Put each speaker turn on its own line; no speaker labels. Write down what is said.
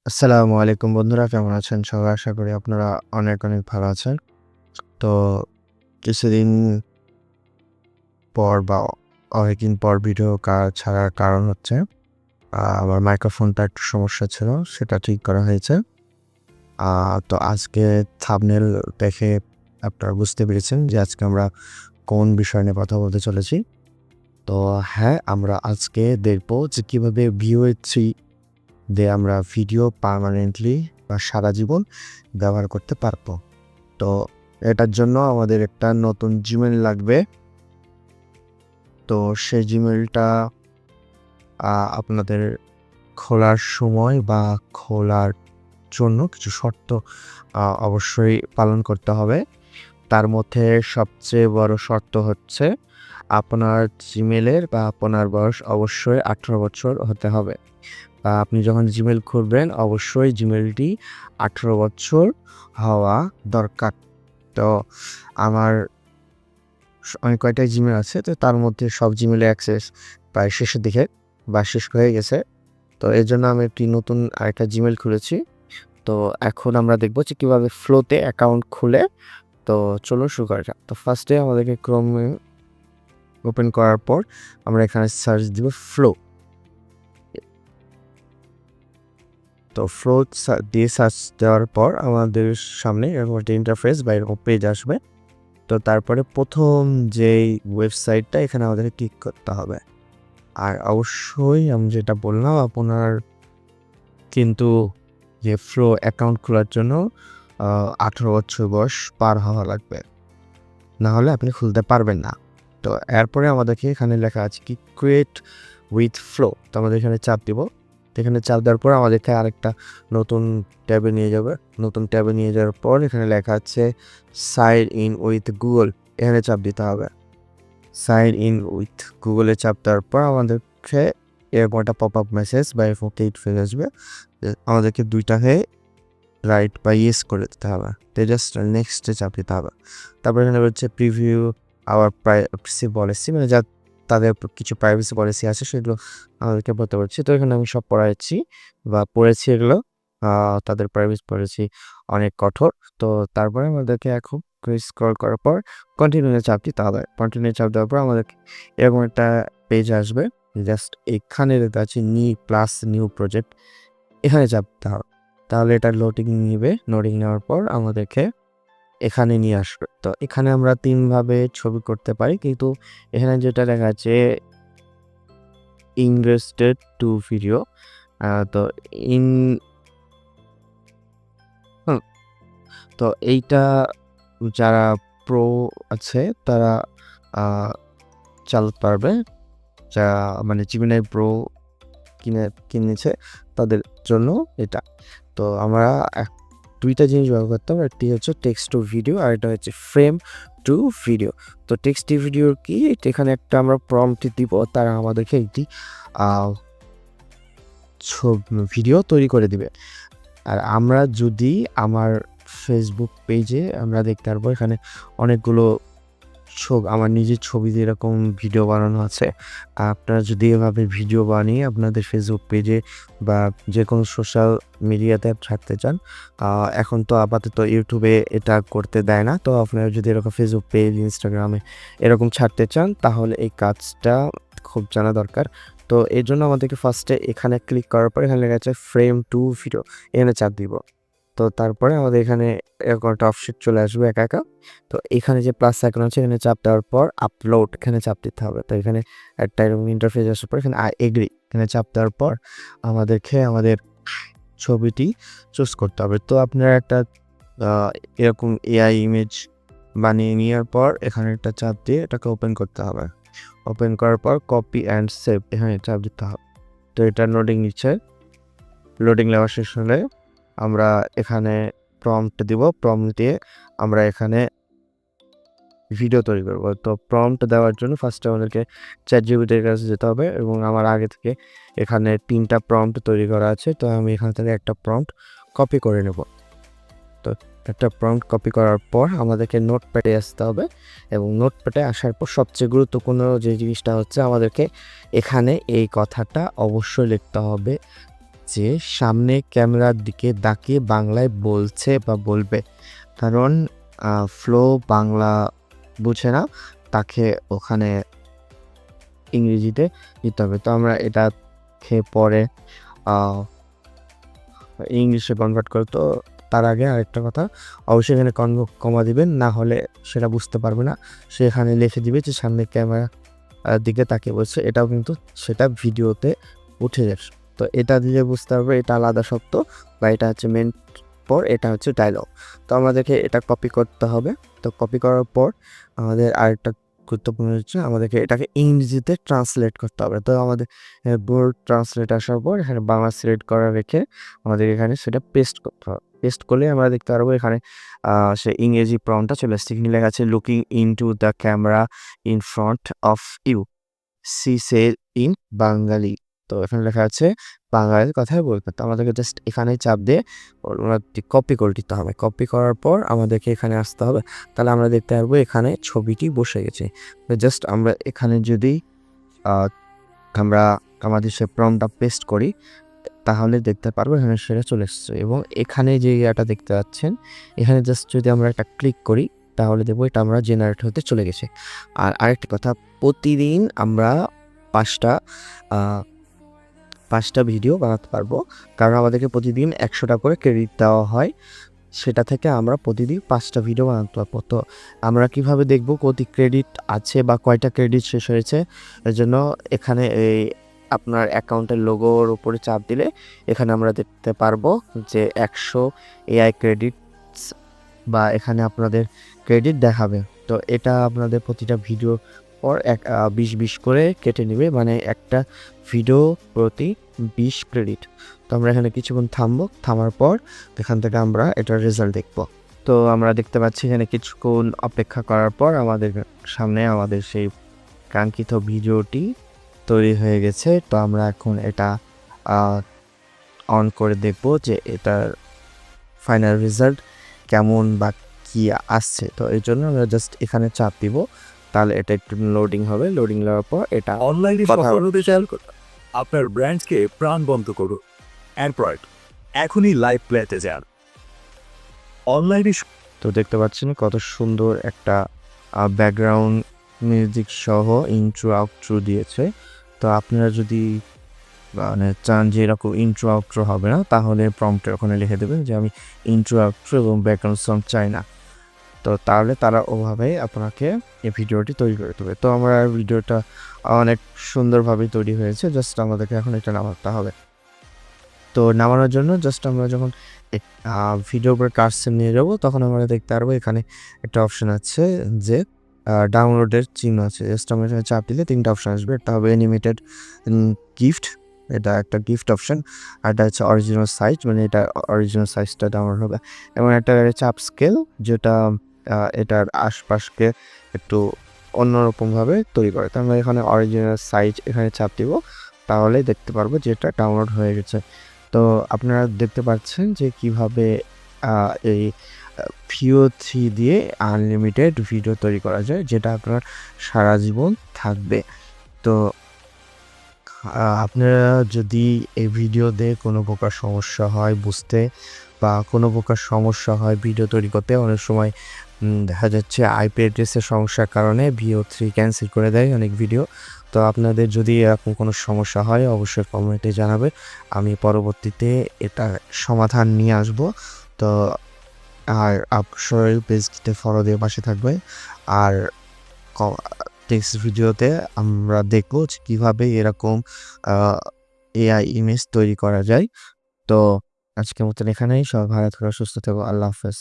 আসসালামু আলাইকুম বন্ধুরা, কেমন আছেন সবাই? আশা করি আপনারা অনেক, অনেক ভালো আছেন। তো কিছুদিন পর বা অনেকদিন পর ভিডিও ছাড়ার কারণ হচ্ছে আমার মাইক্রোফোনটা একটু সমস্যা ছিল, সেটা ঠিক করা হয়েছে। আ তো আজকে থাম্বনেল দেখে আপনারা বুঝতে পেরেছেন যে আজকে আমরা কোন বিষয় নিয়ে কথা বলতে চলেছি। তো হ্যাঁ, আমরা আজকে দেখব যে কিভাবে VO3 দিয়ে আমরা ভিডিও পার্মানেন্টলি বা সারা জীবন ব্যবহার করতে পারবো। তো এটার জন্য আমাদের একটা নতুন জিমেইল লাগবে। তো সেই জিমেইলটা আপনাদের খোলার সময় বা খোলার জন্য কিছু শর্ত অবশ্যই পালন করতে হবে। তার মধ্যে সবচেয়ে বড় শর্ত হচ্ছে আপনার জিমেইলের বা আপনার বয়স অবশ্যই ১৮ বছর হতে হবে। আপনি যখন জিমেইল খুলবেন অবশ্যই জিমেইলটি ১৮ বছর হওয়া দরকার। তো আমার অনেক কয়টা জিমেইল আছে। তো তার মধ্যে সব জিমেইলে অ্যাক্সেস প্রায় শেষের দিকে বা শেষ হয়ে গেছে। তো এজন্য আমি একটি নতুন আরেকটা জিমেইল খুলেছি। তো এখন আমরা দেখব যে কিভাবে ফ্লোতে অ্যাকাউন্ট খুলে। তো চলুন শুরু করা যাক। তো ফার্স্টে আমাদেরকে ক্রোমে ওপেন করার পর আমরা এখানে সার্চ দিব ফ্লো। তো ফ্লো দিয়ে সার্চ দেওয়ার পর আমাদের সামনে এরকম একটা ইন্টারফেস বা এরকম পেজ আসবে। তো তারপরে ১ম যেই ওয়েবসাইটটা এখানে আমাদেরকে ক্লিক করতে হবে। আর অবশ্যই আমি যেটা বললাম আপনার কিন্তু যে ফ্লো অ্যাকাউন্ট খোলার জন্য ১৮ বছর বয়স পার হওয়া লাগবে। না হলে আপনি খুলতে পারবেন না। তো এরপরে আমাদেরকে এখানে লেখা আছে কি ক্রিয়েট উইথ ফ্লো। তো আমাদের এখানে চাপ দিব। তো এখানে চাপ দেওয়ার পর আমাদেরকে আরেকটা নতুন ট্যাবে নিয়ে যাবে। নতুন ট্যাবে নিয়ে যাওয়ার পর এখানে লেখা আছে সাইন ইন উইথ গুগল। এখানে চাপ দিতে হবে। সাইন ইন উইথ গুগলে চাপ দেওয়ার পর আমাদেরকে এরকম একটা পপ আপ মেসেজ বা এরকম টেক্সট ফেলে আসবে। আমাদেরকে ২টাকে রাইট বা ইয়েস করে দিতে হবে। তো জাস্ট নেক্সটে চাপ দিতে হবে। তারপর এখানে হচ্ছে প্রিভিউ আওয়ার প্রাইভেসি পলিসি, মানে তাদের কিছু প্রাইভেসি পলিসি আছে সেগুলো আমাদেরকে পড়তে বলছে। তো এখানে আমি সব পড়াচ্ছি বা পড়েছি এগুলো। তাদের প্রাইভেসি পলিসি অনেক কঠোর। তো তারপরে আমাদেরকে এখন স্ক্রল করার পর কন্টিনিউ চাপ দিতে হবে। কন্টিনিউ চাপ দেওয়ার পর আমাদেরকে এরকম একটা পেজ আসবে। জাস্ট এখানে যেটা আছে নিউ প্রজেক্ট, এখানে চাপ দিতে হবে। তাহলে এটা লোডিং নিবে। লোডিং নেওয়ার পর আমাদেরকে এখানে নিয়ে আসবে। তো এখানে আমরা ৩ ভাবে ছবি করতে পারি। কিন্তু এখানে যেটা লেখা আছে ইনভেস্টেড টু ভিডিও। তো ইন হুম, তো এইটা যারা প্রো আছে তারা আ চালাতে পারবে। যারা মানে Gemini Pro কিনেছে তাদের জন্য এটা। তো আমরা ২টা জিনিস ব্যবহার করতাম। একটি হচ্ছে টেক্সট টু ভিডিও আর এটা হচ্ছে ফ্রেম টু ভিডিও। তো টেক্সট টু ভিডিওর কি? এখানে একটা আমরা প্রম্পট দিব, তারা আমাদেরকে একটি আ ভিডিও তৈরি করে দিবে। আর আমরা যদি আমার ফেসবুক পেজে আমরা দেখতে পারবো এখানে অনেকগুলো আমার নিজের ছবি দিয়ে এরকম ভিডিও বানানো আছে। আপনারা যদি এভাবে ভিডিও বানিয়ে আপনাদের ফেসবুক পেজে বা যেকোনো সোশ্যাল মিডিয়াতে ছাড়তে চান, এখন তো আপাতত ইউটিউবে এটা করতে দেয় না। তো আপনারা যদি এরকম ফেসবুক পেজ, ইনস্টাগ্রামে এরকম ছাড়তে চান তাহলে এই কাজটা খুব জানা দরকার। তো এর জন্য আমাদেরকে ফার্স্টে এখানে ক্লিক করার পর এখানে লেখা আছে ফ্রেম টু ভিডিও, এখানে চাপ দিব। তো তারপরে আমাদের এখানে এরকম একটা অপশন চলে আসবে একা। তো এখানে যে প্লাস আইকন আছে এখানে চাপ দেওয়ার পর আপলোড এখানে চাপ দিতে হবে। তো এখানে একটা এরকম ইন্টারফেস আসার পর এখানে এগ্রি এখানে চাপ দেওয়ার পর আমাদেরকে আমাদের ছবিটি চুজ করতে হবে। তো আপনারা একটা আ এরকম এআই ইমেজ বানিয়ে নেওয়ার পর এখানে একটা চাপ দিয়ে এটাকে ওপেন করতে হবে। ওপেন করার পর কপি অ্যান্ড সেভ এখানে চাপ দিতে হবে। তো এটা লোডিং নিচ্ছে। লোডিং নেওয়া শেষ হলে আমরা এখানে প্রম্পট দিব। প্রম্পট দিয়ে আমরা এখানে ভিডিও তৈরি করব। তো প্রম্পট দেওয়ার জন্য ফার্স্টে আমাদেরকে ChatGPT এর কাছে যেতে হবে এবং আমার আগে থেকে এখানে ৩ টা প্রম্পট তৈরি করা আছে। তো আমি এখান থেকে একটা প্রম্পট কপি করে নেব। তো একটা প্রম্পট কপি করার পর আমাদেরকে নোটপ্যাডে আসতে হবে এবং নোটপ্যাডে আসার পর সবচেয়ে গুরুত্বপূর্ণ যে জিনিসটা হচ্ছে আমাদেরকে এখানে এই কথাটা অবশ্যই লিখতে হবে যে সামনে ক্যামেরার দিকে তাকিয়ে বাংলায় বলছে বা বলবে, কারণ ফ্লো বাংলা বুঝে না, তাকে ওখানে ইংরেজিতে দিতে হবে। তো আমরা এটাকে পরে ইংলিশে কনভার্ট করে। তো তার আগে আরেকটা কথা, অবশ্যই এখানে কমা দিবেন, না হলে সেটা বুঝতে পারবে না। সে এখানে লিখে দিবে যে সামনে ক্যামেরা দিকে তাকিয়ে বলছে, এটাও কিন্তু সেটা ভিডিওতে উঠে যাবে। তো এটা দিলে বুঝতে পারবে এটা আলাদা শব্দ বা এটা হচ্ছে মেন পর, এটা হচ্ছে ডায়লগ। তো আমাদেরকে এটা কপি করতে হবে। তো কপি করার পর আমাদের আরেকটা গুরুত্বপূর্ণ হচ্ছে আমাদেরকে এটাকে ইংরেজিতে ট্রান্সলেট করতে হবে। তো আমাদের বোর্ড ট্রান্সলেট আসার পর এখানে বাংলা সিলেক্ট করা রেখে আমাদের এখানে সেটা পেস্ট করতে হবে। পেস্ট করলে আমরা দেখতে পারবো এখানে সে ইংরেজি প্রম্পটটা চলে আসছে। এখানে লেখা আছে looking into the camera in front of you, she said in Bengali. তো এখানে লেখা আছে বাঙালির কথাই বলবে। তো আমাদেরকে জাস্ট এখানে চাপ দিয়ে কপি করে দিতে হবে। কপি করার পর আমাদেরকে এখানে আসতে হবে, তাহলে আমরা দেখতে পারবো এখানে ছবিটি বসে গেছে। জাস্ট আমরা এখানে যদি আমরা আমাদের সে প্রম্পটটা পেস্ট করি, তাহলে দেখতে পারবো এখানে সেটা চলে এসছে। এবং এখানে যে ইয়াটা দেখতে পাচ্ছেন, এখানে জাস্ট যদি আমরা একটা ক্লিক করি, তাহলে দেখবো এটা আমরা জেনারেট হতে চলে গেছে। আর আরেকটি কথা, প্রতিদিন আমরা পাঁচটা ভিডিও বানাতে পারবো, কারণ আমাদেরকে প্রতিদিন 100 টাকা করে ক্রেডিট দেওয়া হয়। সেটা থেকে আমরা প্রতিদিন 5টা ভিডিও বানাতে পারবো। তো আমরা কিভাবে দেখবো কত ক্রেডিট আছে বা কয়টা ক্রেডিট শেষ হয়েছে? এর জন্য এখানে এই আপনার অ্যাকাউন্টের লোগোর উপরে চাপ দিলে এখানে আমরা দেখতে পারবো যে 100 এআই ক্রেডিটস বা এখানে আপনাদের ক্রেডিট দেখাবে। তো এটা আপনাদের প্রতিটা ভিডিও পর 20 করে কেটে নেবে, মানে একটা ভিডিও প্রতি 20 ক্রেডিট। তো আমরা এখানে কিছুক্ষণ থামার পর এখান থেকে আমরা এটার রেজাল্ট দেখব। তো আমরা দেখতে পাচ্ছি এখানে কিছুক্ষণ অপেক্ষা করার পর আমাদের সামনে আমাদের সেই কাঙ্ক্ষিত ভিডিওটি তৈরি হয়ে গেছে। তো আমরা এখন এটা অন করে দেখব যে এটার ফাইনাল রেজাল্ট কেমন বা কি আসছে। তো এর জন্য আমরা জাস্ট এখানে চাপ দিব, তাহলে এটা একটু লোডিং হবে। লোডিং নেওয়ার পর এটা
অনলাইনে সফল হতে চান, আপনার ব্র্যান্ডকে প্রাণবন্ত করুন। অ্যান্ড্রয়েড এখনই লাইভ প্লেতে যান। অনলাইনে
তো দেখতে পাচ্ছেন কত সুন্দর একটা ব্যাকগ্রাউন্ড মিউজিক সহ ইন্ট্রো আউট্রো দিয়েছে। তো আপনারা যদি মানে চান যে এরকম ইন্ট্রো আউট্রো হবে না, তাহলে প্রম্পটে ওখানে লিখে দেবেন যে আমি ইন্ট্রো আউট্রো এবং ব্যাকগ্রাউন্ড সং চাই না। তো তাহলে তারা ওভাবে আপনাকে এই ভিডিওটি তৈরি করে দেবে। তো আমরা ভিডিওটা অনেক সুন্দরভাবে তৈরি হয়েছে, জাস্ট আমাদেরকে এখন এটা নামাতে হবে। তো নামানোর জন্য জাস্ট আমরা যখন ভিডিওর উপরে কার্সর নিয়ে যাব, তখন আমরা দেখতে পারবো এখানে একটা অপশন আছে যে ডাউনলোডের চিহ্ন আছে। জাস্ট আমরা এখানে চাপ দিলে 3টা অপশন আসবে। একটা হবে অ্যানিমেটেড গিফট, এটা একটা গিফট অপশন। আর এটা হচ্ছে অরিজিনাল সাইজ, মানে এটা অরিজিনাল সাইজটা ডাউনলোড হবে। এবং একটা চাপ স্কেল, যেটা এটার আশপাশকে একটু অন্যরকমভাবে তৈরি করে। তো আমরা এখানে অরিজিনাল সাইজ এখানে চাপ দিব, তাহলে দেখতে পারবো যে এটা ডাউনলোড হয়ে গেছে। তো আপনারা দেখতে পাচ্ছেন যে কিভাবে এই ভিও 3 দিয়ে আনলিমিটেড ভিডিও তৈরি করা যায়, যেটা আপনার সারা জীবন থাকবে। তো আপনারা যদি এই ভিডিওতে কোনো প্রকার সমস্যা হয় বুঝতে, বা কোনো প্রকার সমস্যা হয় ভিডিও তৈরি করতে, অনেক সময় দেখা যাচ্ছে আইপি অ্যাড্রেসের সমস্যার কারণে ভিও 3 ক্যান্সেল করে দেয় অনেক ভিডিও। তো আপনাদের যদি এরকম কোনো সমস্যা হয় অবশ্যই কমেন্টে জানাবে, আমি পরবর্তীতে এটা সমাধান নিয়ে আসব। তো আর অবশ্যই পেজটিতে ফলো দিয়ে পাশে থাকবে। আর নেক্সট ভিডিওতে আমরা দেখব যে কীভাবে এরকম এআই ইমেজ তৈরি করা যায়। তো আজকের মতন এখানেই। সবাই ভালো থাকো, সুস্থ থাকো। আল্লাহ হাফেজ।